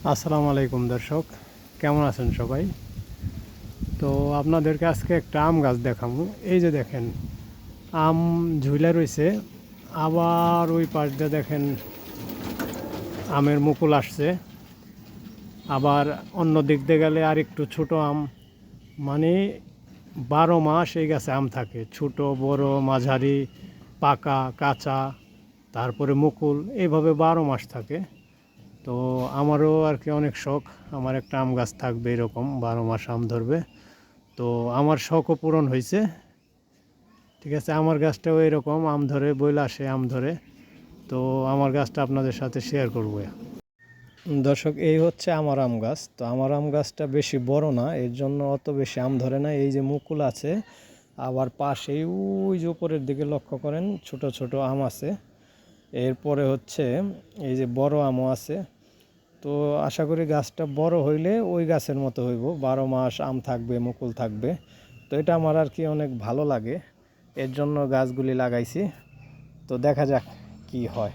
আসসালামু আলাইকুম দর্শক, কেমন আছেন সবাই? তো আপনাদেরকে আজকে একটা আম গাছ দেখাবো। এই যে দেখেন, আম ঝুলে রয়েছে। আবার ওই পাশ দিয়ে দেখেন আমের মুকুল আসছে। আবার অন্য দিক দিয়ে গেলে আর একটু ছোট আম, মানে 12 মাস এই গাছে আম থাকে, ছোট বড় মাঝারি, পাকা কাঁচা, তারপরে মুকুল, এইভাবে 12 মাস থাকে। তো আমারও আর কি অনেক শখ, আমার একটা আম গাছ থাকবে, এরকম 12 মাস আম ধরবে। তো আমার শখও পূরণ হয়েছে। ঠিক আছে, আমার গাছটাও এরকম আম ধরে, বইলা আসে আম ধরে। তো আমার গাছটা আপনাদের সাথে শেয়ার করবো। দর্শক, এই হচ্ছে আমার আম গাছ। তো আমার আম গাছটা বেশি বড় না, এর জন্য অত বেশি আম ধরে না। এই যে মুকুল আছে, আবার পাশেই ওই যে উপরের দিকে লক্ষ্য করেন ছোট ছোট আম আছে। এরপরে হচ্ছে এই যে বড় আমও আছে। তো আশা করি গাছটা বড় হইলে ওই গাছের মতো হইব, 12 মাস আম থাকবে, মুকুল থাকবে। তো এটা আমার আর কি অনেক ভালো লাগে, এর জন্য গাছগুলি লাগাইছি। তো দেখা যাক কি হয়।